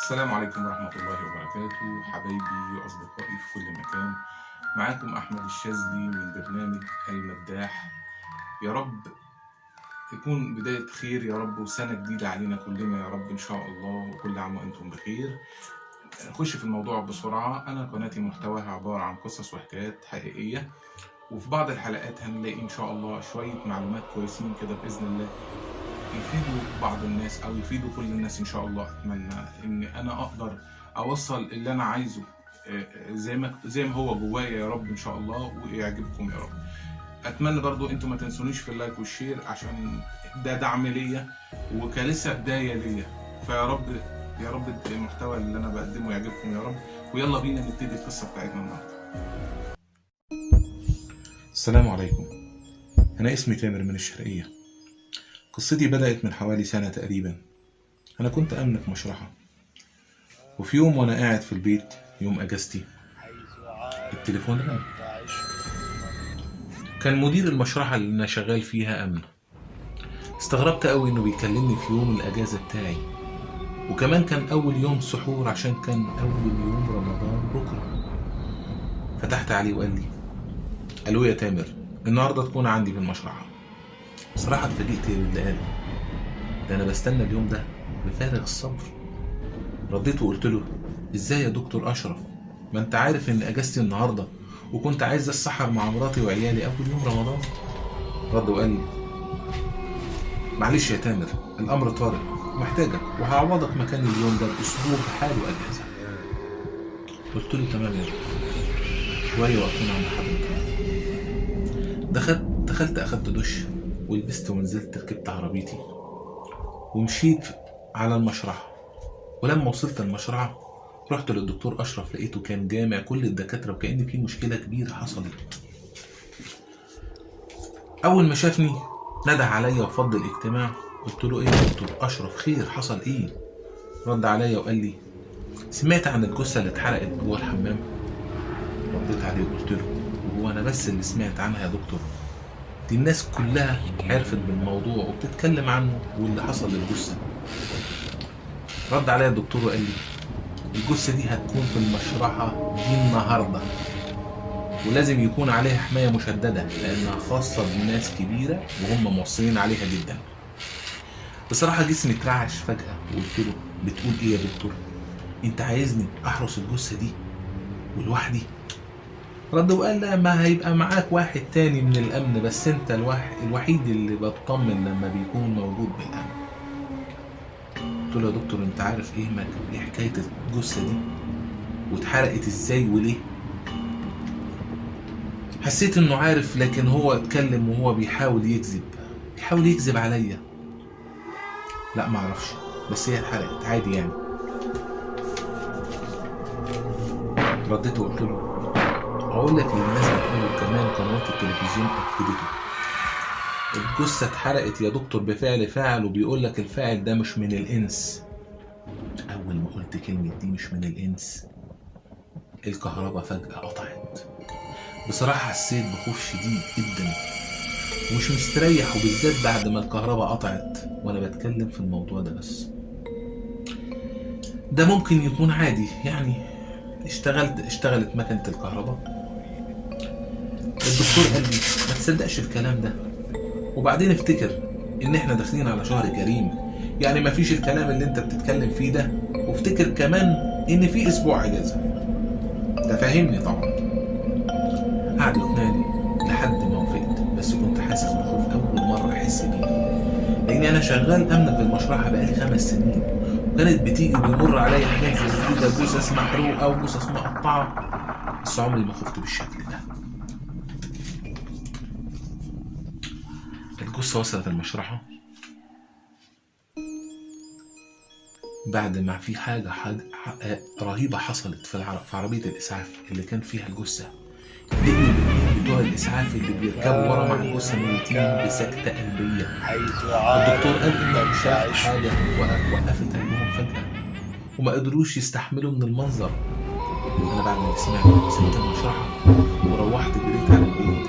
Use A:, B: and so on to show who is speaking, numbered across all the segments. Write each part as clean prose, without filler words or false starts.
A: السلام عليكم ورحمة الله وبركاته، حبايبي وأصدقائي في كل مكان. معاكم أحمد الشاذلي من برنامج المداح. يا رب يكون بداية خير يا رب، وسنة جديدة علينا كلنا يا رب إن شاء الله، وكل عام وأنتم بخير. نخش في الموضوع بسرعة. أنا قناتي محتواها عبارة عن قصص وحكايات حقيقية، وفي بعض الحلقات هنلاقي إن شاء الله شوية معلومات كويسين كده بإذن الله يفيدوا بعض الناس أو يفيدوا كل الناس إن شاء الله. أتمنى إن أنا أقدر أوصل اللي أنا عايزه زي ما هو جوايا يا رب إن شاء الله، ويعجبكم يا رب. أتمنى برضو أنتم ما تنسونيش في اللايك والشير، عشان ده دعم ليا وكلسه بداية ليا. فيا رب يا رب المحتوى اللي أنا بقدمه يعجبكم يا رب. ويلا بينا نبتدي القصة بتاعتنا النهاردة. السلام عليكم، أنا اسمي تامر من الشرقية. قصتي بدأت من حوالي سنة تقريبا. أنا كنت أمن في مشرحة، وفي يوم وأنا قاعد في البيت يوم أجازتي التليفون رن. كان مدير المشرحة اللي أنا شغال فيها أمن. استغربت قوي إنه بيكلمني في يوم الأجازة بتاعي، وكمان كان أول يوم سحور عشان كان أول يوم رمضان بكرة. فتحت عليه وقال لي: ألو يا تامر، النهاردة تكون عندي في المشرحة. بصراحة اتفاجئت باللي قاله ده، أنا بستنى اليوم ده بفارغ الصبر. رديت وقلت له: إزاي يا دكتور أشرف؟ ما أنت عارف إن أجازتي النهاردة، وكنت عايز أتسحر مع مراتي وعيالي أول يوم رمضان. رد وقال لي: معلش يا تامر، الأمر طارئ محتاجك، وهعوضك مكان اليوم ده بأسبوع بحاله أجازة. قلت له: تمام يا دكتور، شوية وأكون عند حضرتك. دخلت أخدت دش ولبست ونزلت، ركبت عربيتي ومشيت على المشرحة. ولما وصلت المشرحة رحت للدكتور أشرف، لقيته كان جامع كل الدكاترة وكأن في مشكلة كبيرة حصلت. أول ما شافني نده عليا وفضل الاجتماع. قلت له: إيه يا دكتور أشرف، خير، حصل إيه؟ رد عليا وقال لي: سمعت عن الجثة اللي اتحرقت جوه الحمام؟ رديت عليه وقلت له: هو أنا بس اللي سمعت عنها يا دكتور؟ دي الناس كلها عرفت بالموضوع وبتتكلم عنه واللي حصل للجثة. رد عليا الدكتور وقال لي: الجثة دي هتكون في المشرحة دي النهاردة، ولازم يكون عليها حماية مشددة لأنها خاصة بناس كبيرة وهم موصيين عليها جدا. بصراحة جسمي اترعش فجأة وقلت له: بتقول إيه يا دكتور؟ أنت عايزني أحرس الجثة دي ولوحدي؟ رد وقال: لا، ما هيبقى معاك واحد تاني من الأمن، بس أنت الوحيد اللي بطمن لما بيكون موجود بالأمن. قلت له: يا دكتور، أنت عارف إيه حكاية الجثة دي واتحرقت إزاي وليه؟ حسيت إنه عارف، لكن هو اتكلم وهو بيحاول يكذب عليا. لا معرفش، بس هي اتحرقت عادي يعني. رديت وقلت له: أقول لك اللي الناس بتقوله، كمان قنوات التلفزيون أكدته. الجثة اتحرقت يا دكتور بفعل فاعل، وبيقول لك الفاعل ده مش من الإنس. أول ما قلت كلمة دي مش من الإنس، الكهرباء فجأة قطعت. بصراحة حسيت بخوف شديد جدا ومش مستريح، وبالذات بعد ما الكهرباء قطعت وأنا بتكلم في الموضوع ده. بس ده ممكن يكون عادي يعني، اشتغلت مكنة الكهرباء. الدكتور قال لي: ما تصدقش الكلام ده، وبعدين افتكر ان احنا داخلين على شهر كريم، يعني ما فيش الكلام اللي انت بتتكلم فيه ده، وافتكر كمان ان في اسبوع اجازة. ده فاهمني طبعا. قعد يقنعني لحد ما وافقت، بس كنت حاسس بخوف اول مرة احس بيه، لاني انا شغال امن في المشرحة بقالي 5 سنين، وكانت بتيجي بيمر عليا حاجات زي كده، جثث محروقة او جثث مقطعة، بس عمري ما خفت بالشكل ده. الجثة وصلت المشرحة بعد ما في حاجة رهيبة حصلت في عربية الإسعاف اللي كان فيها الجثة. لقيوا الاتنين بتوع الإسعاف اللي بيركبوا ورا مع الجثة ميتين بسكتة قلبية. الدكتور قال إنهم شافوا حاجة وقفت قلبهم فجأة وما قدروش يستحملوا من المنظر. أنا بعد ما سبت المشرحة وروحت جريت على البيت،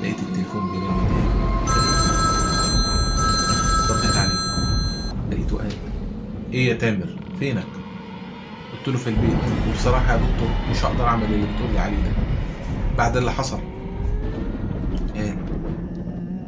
A: لقيت التليفون بيرن تاني. رديت عليه، لقيته قال: ايه يا تامر، فينك؟ قلت له في البيت، وبصراحة يا دكتور مش هقدر اعمل اللي بتقولي عليه ده بعد اللي حصل. يعني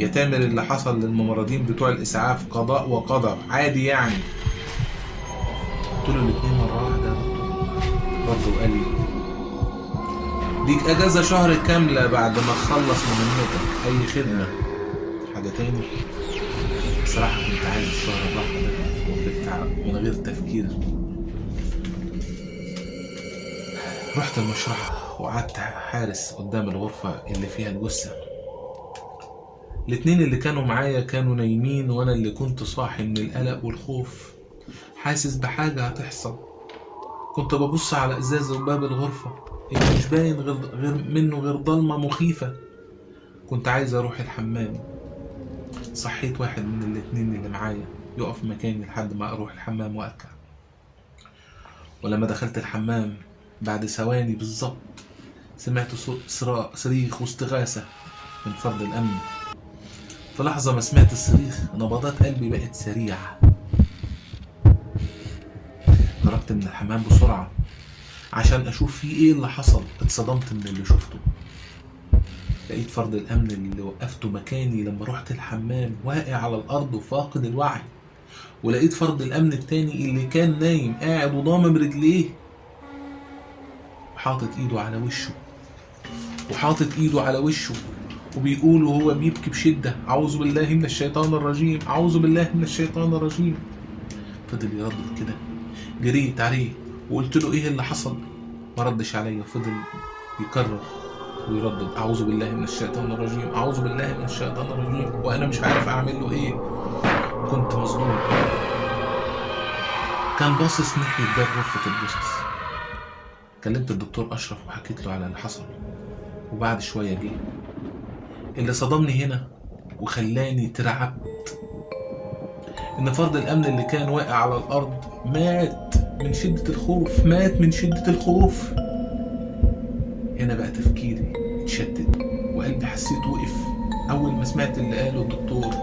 A: يا تامر اللي حصل للممرضين بتوع الاسعاف قضاء وقدر عادي يعني. قلت له الاتنين مرة واحدة يا دكتور. رد وقال لي ليك اجازة شهر كاملة بعد ما تخلص مهمتك، اي خدمة. حاجة تاني، بصراحة كنت عايز الشهر الراحة ده وبالتعب من غير تفكير. رحت المشرحة وقعدت حارس قدام الغرفة اللي فيها الجثة. الاتنين اللي كانوا معايا كانوا نايمين، وانا اللي كنت صاحي من القلق والخوف، حاسس بحاجة هتحصل. كنت ببص على ازاز باب الغرفة اللي مش باين غير ضلمة مخيفة. كنت عايز اروح الحمام. صحيت واحد من الاتنين اللي معايا يقف مكاني لحد ما اروح الحمام وارجع. ولما دخلت الحمام بعد ثواني بالظبط سمعت صوت صريخ واستغاثة من فرد الأمن. في لحظة ما سمعت الصريخ نبضات قلبي بقت سريعة. خرجت من الحمام بسرعة عشان أشوف فيه إيه اللي حصل. اتصدمت من اللي شفته. لقيت فرد الأمن اللي وقفته مكاني لما رحت الحمام واقع على الأرض وفاقد الوعي، ولقيت فرد الأمن التاني اللي كان نايم قاعد وضامم رجليه وحاطط ايده على وشه وبيقول وهو بيبكي بشدة أعوذ بالله من الشيطان الرجيم، أعوذ بالله من الشيطان الرجيم. فضل يردد كده. جريت عليه وقلت له ايه اللي حصل، ما ردش عليا، فضل يكرر ويردد أعوذ بالله من الشيطان الرجيم، أعوذ بالله من الشيطان الرجيم، وأنا مش عارف أعمل له ايه. كنت مصدوم. كان باصص ناحية باب غرفة الجثث. كلمت الدكتور أشرف وحكيت له على اللي حصل، وبعد شوية جه. اللي صدمني هنا وخلاني ترعبت إن فرد الأمن اللي كان واقع على الأرض مات من شدة الخوف. هنا بقى تفكيري اتشتت وقلبي حسيت وقف أول ما سمعت اللي قاله الدكتور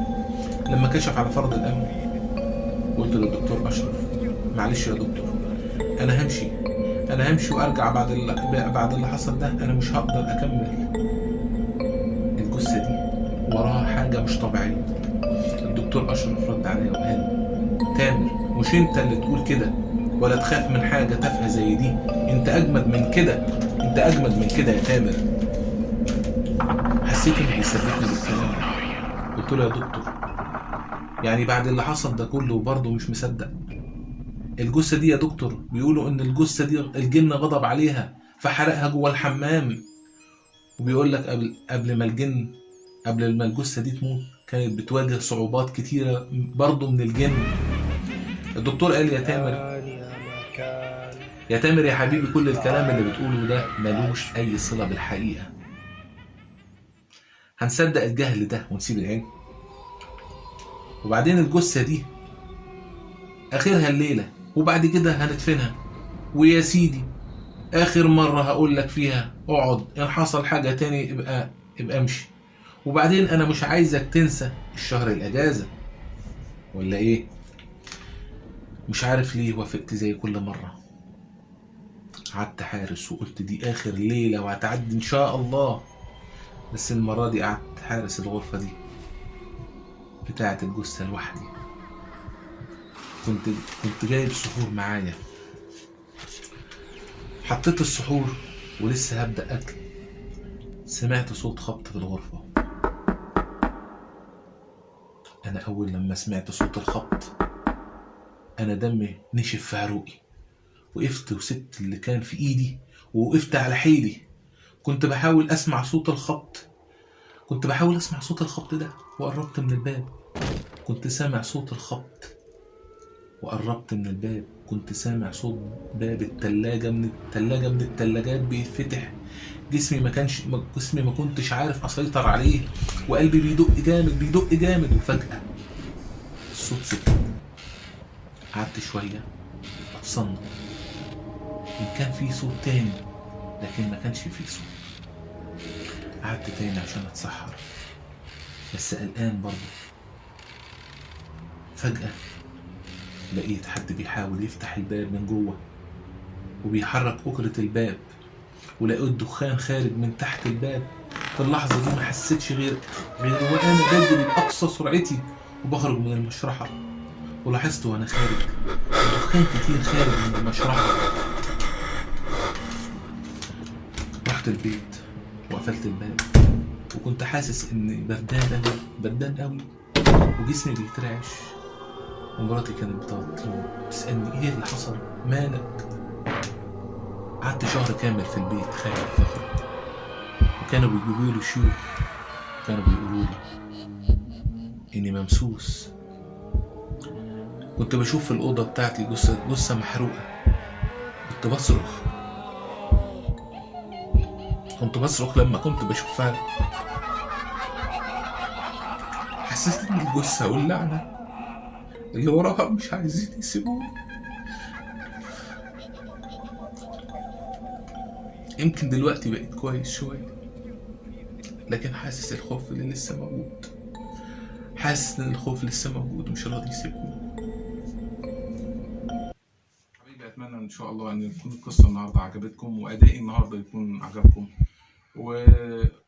A: لما كشف على فرد الأمن. قلت للدكتور أشرف معلش يا دكتور، أنا همشي وأرجع بعد اللي حصل ده. أنا مش هقدر أكمل. الجثة دي وراها حاجة مش طبيعية. الدكتور أشرف رد عليا وقال تامر مش أنت اللي تقول كده ولا تخاف من حاجة تافهة زي دي. أنت أجمد من كده يا تامر. حسيت إنه بيثبتني بالكلام. قلت له يا دكتور يعني بعد اللي حصل ده كله برضه مش مصدق؟ الجثة دي يا دكتور بيقولوا ان الجثة دي الجن غضب عليها فحرقها جوه الحمام، وبيقول لك قبل ما الجثة دي تموت كانت بتواجه صعوبات كتيرة برضه من الجن. الدكتور قال يا تامر يا حبيبي كل الكلام اللي بتقوله ده ملوش اي صلة بالحقيقة. هنصدق الجهل ده ونسيب العلم؟ وبعدين الجثة دي اخرها الليلة وبعد كده هندفنها. ويا سيدي اخر مرة هقول لك فيها اقعد، ان حصل حاجة تاني ابقى امشي. وبعدين انا مش عايزك تنسى الشهر الاجازة ولا ايه؟ مش عارف ليه وافقت زي كل مرة. قعدت حارس وقلت دي اخر ليلة وهتعدي ان شاء الله. بس المرة دي قعدت حارس الغرفة دي بتاعة الجثة لوحدي. كنت جايب سحور معايا. حطيت السحور ولسه هبدأ أكل سمعت صوت خبط في الغرفة. أنا أول لما سمعت صوت الخبط أنا دمي نشف في عروقي. وقفت وسبت اللي كان في إيدي ووقفت على حيلي. كنت بحاول أسمع صوت الخبط ده وقربت من الباب. كنت سامع صوت الخبط وقربت من الباب. كنت سامع صوت باب التلاجة من التلاجات بيتفتح. جسمي ما كنتش عارف أسيطر عليه، وقلبي بيدق جامد. وفجأة الصوت سكت. قعدت شوية أتصنع إن كان في صوت تاني، لكن ما كانش في صوت. قعدت تاني عشان أتسحر بس قلقان برضه. فجأة لقيت حد بيحاول يفتح الباب من جوه. وبيحرك أكرة الباب، ولقيت الدخان خارج من تحت الباب. في اللحظة دي ما حسيتش غير وأنا بجري بأقصى سرعتي وبخرج من المشرحة. ولاحظت وأنا خارج دخان كتير خارج من المشرحة. رحت البيت وقفلت الباب، وكنت حاسس إني بردان أوي وجسمي بيترعش. ومراتي كانت بتسألني إيه اللي حصل؟ مالك؟ قعدت شهر كامل في البيت خايف، وكانوا بيجيبوا لي شيوخ كانوا بيقولوا لي إني ممسوس. كنت بشوف في الأوضة بتاعتي جثة محروقة. كنت بصرخ لما كنت بشوفها. حسيت إن الجثة واللعنة اللي وراها مش عايزين يسيبوني. يمكن دلوقتي بقيت كويس شوية، لكن حاسس الخوف اللي لسه موجود. حاسس ان الخوف لسه موجود ومش راضي يسيبني. حبيبي، اتمنى ان شاء الله ان تكون القصة النهاردة عجبتكم، وادائي النهاردة يكون عجبكم،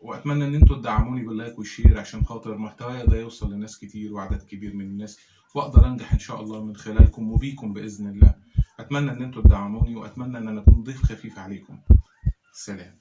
A: واتمنى ان انتوا تدعموني باللايك والشير عشان خاطر محتوايا ده يوصل لناس كتير وعدد كبير من الناس، واقدر انجح ان شاء الله من خلالكم وبيكم باذن الله. اتمنى ان انتوا تدعموني، واتمنى ان انا اكون ضيف خفيف عليكم. سلام.